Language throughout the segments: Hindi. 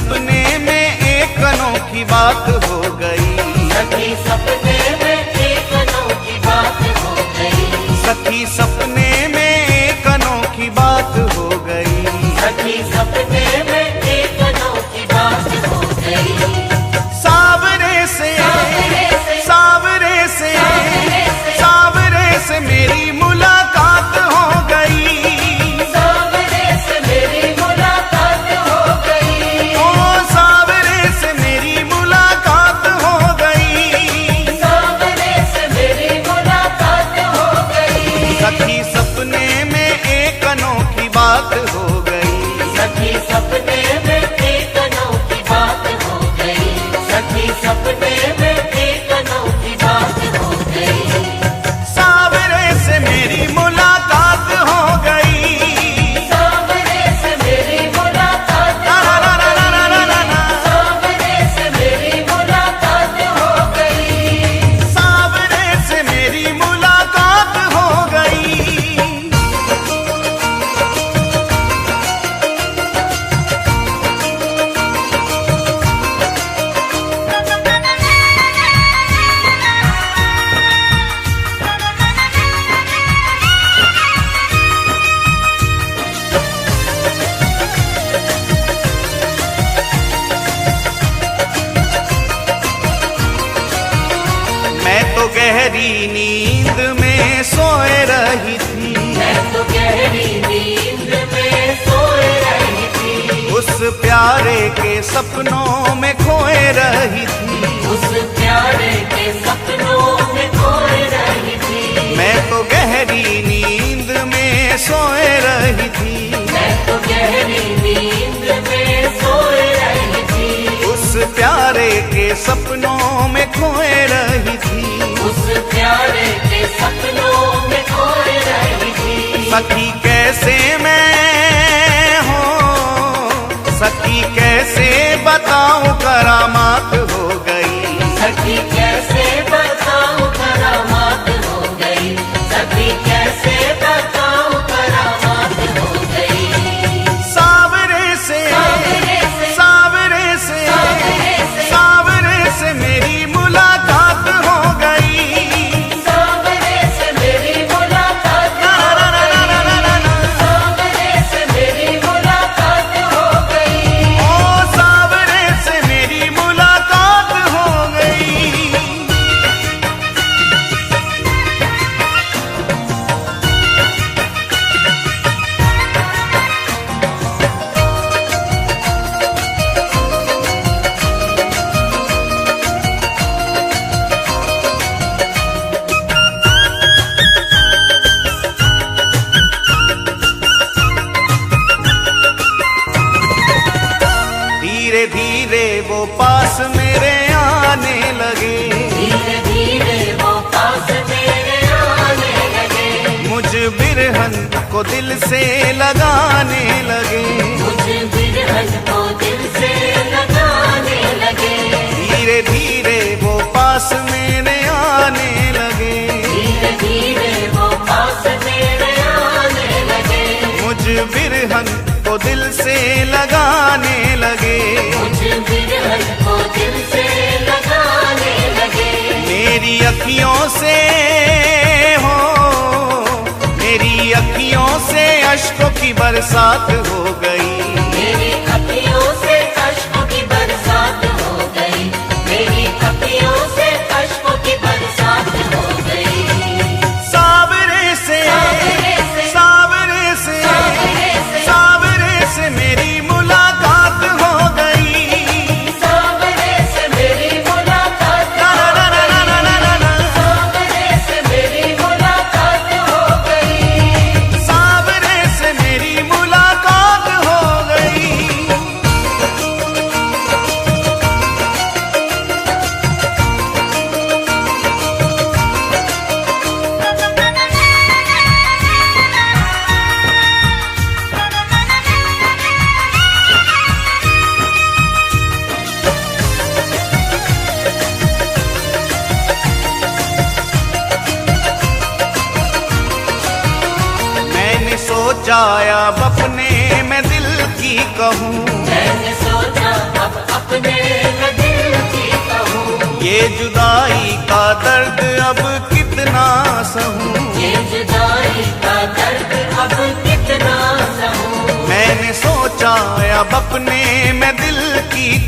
सपने में एक अनोखी बात हो गई। सखी सपने में एक अनोखी बात हो गई। सखी सपने में एक अनोखी बात हो गई। सखी सपने में एक अनोखी बात हो गई। सावरे से सावरे से सावरे से मेरी मुलाकात हो गई। सावरे से मेरी मुलाकात हो गई। ओ सावरे से मेरी मुलाकात हो गई। सावरे से मेरी मुलाकात हो गई। सखी सपने में एक अनोखी बात हो गई। सखी सपने में एक अनोखी बात हो गई। सखी सपने में एक अनोखी बात हो गई। सावरे से मेरी मुलाकात हो गई। सावरे से मेरी मुलाकात ला ला ला ला ला ला ला ला। सावरे से मेरी मुलाकात हो गई। सावरे से मेरी मुलाकात हो गई। मैं तो गहरी नींद में सोए रही थी। मैं तो गहरी नींद में सोए रही थी। उस प्यारे के सपनों में खोए रही थी। उस प्यारे के सपनों में खोए रही थी। मैं तो गहरी नींद में सोए रही थी। मैं तो गहरी नींद में सोए रही थी। उस प्यारे के सपनों में खोए रही थी। उस प्यारे के सपनों में खोए रही थी। सखी कैसे मैं हो, सखी कैसे बताऊं करामात हो गई। सखी कैसे बताऊं करामात हो गई। सखी कैसे बताऊं करामात हो गई। सावरे से सावरे से सावरे से मेरी मुलाकात हो गई। सावरे से मेरी मुलाकात ला ला ला ला ला ला ला ला। सावरे से मेरी मुलाकात हो गई। ओ सावरे से मेरी मुलाकात हो गई। धीरे धीरे वो पास मेरे आने लगे। धीरे धीरे वो पास मेरे आने लगे। मुझ बिरहन को दिल से लगाने लगे। मुझे बिरहन को दिल से लगाने लगे। धीरे धीरे वो पास मेरे आने लगे। धीरे धीरे वो पास मेरे आने लगे। मुझ बिरहन को दिल से लगाने लगे। मुझे बिरहन को दिल से लगाने लगे। मेरी अखियों से हो, मेरी अखियों से अश्कों की बरसात हो गई। मेरी अखियों से अश्कों की बरसात हो गई। मेरी अखियों से अश्कों की बरसात हो गई। सावरे से सावरे से सावरे से मेरी मुलाकात हो गई। सावरे से मेरी मुलाकात ला ला ला ला ला ला ला ला। सावरे से मेरी मुलाकात हो गई। सावरे से मेरी मुलाकात हो गई। सोचा अब अपने मैं दिल की कहूँ। मैंने सोचा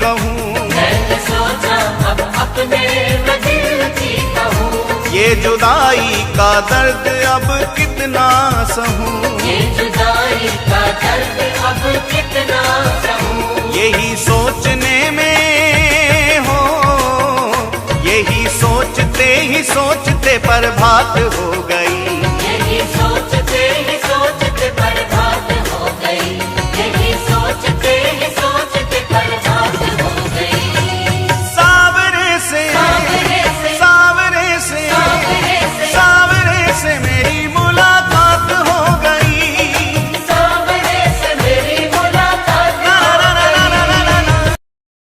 कहूँ, मैंने सोचा अब अपने मैं दिल की कहूँ, ये जुदाई का दर्द अब कितना सहूँ, ये जुदाई का दर्द अब कितना सहूँ। यही सोचने में हो, यही सोचते ही सोचते प्रभात हो गई।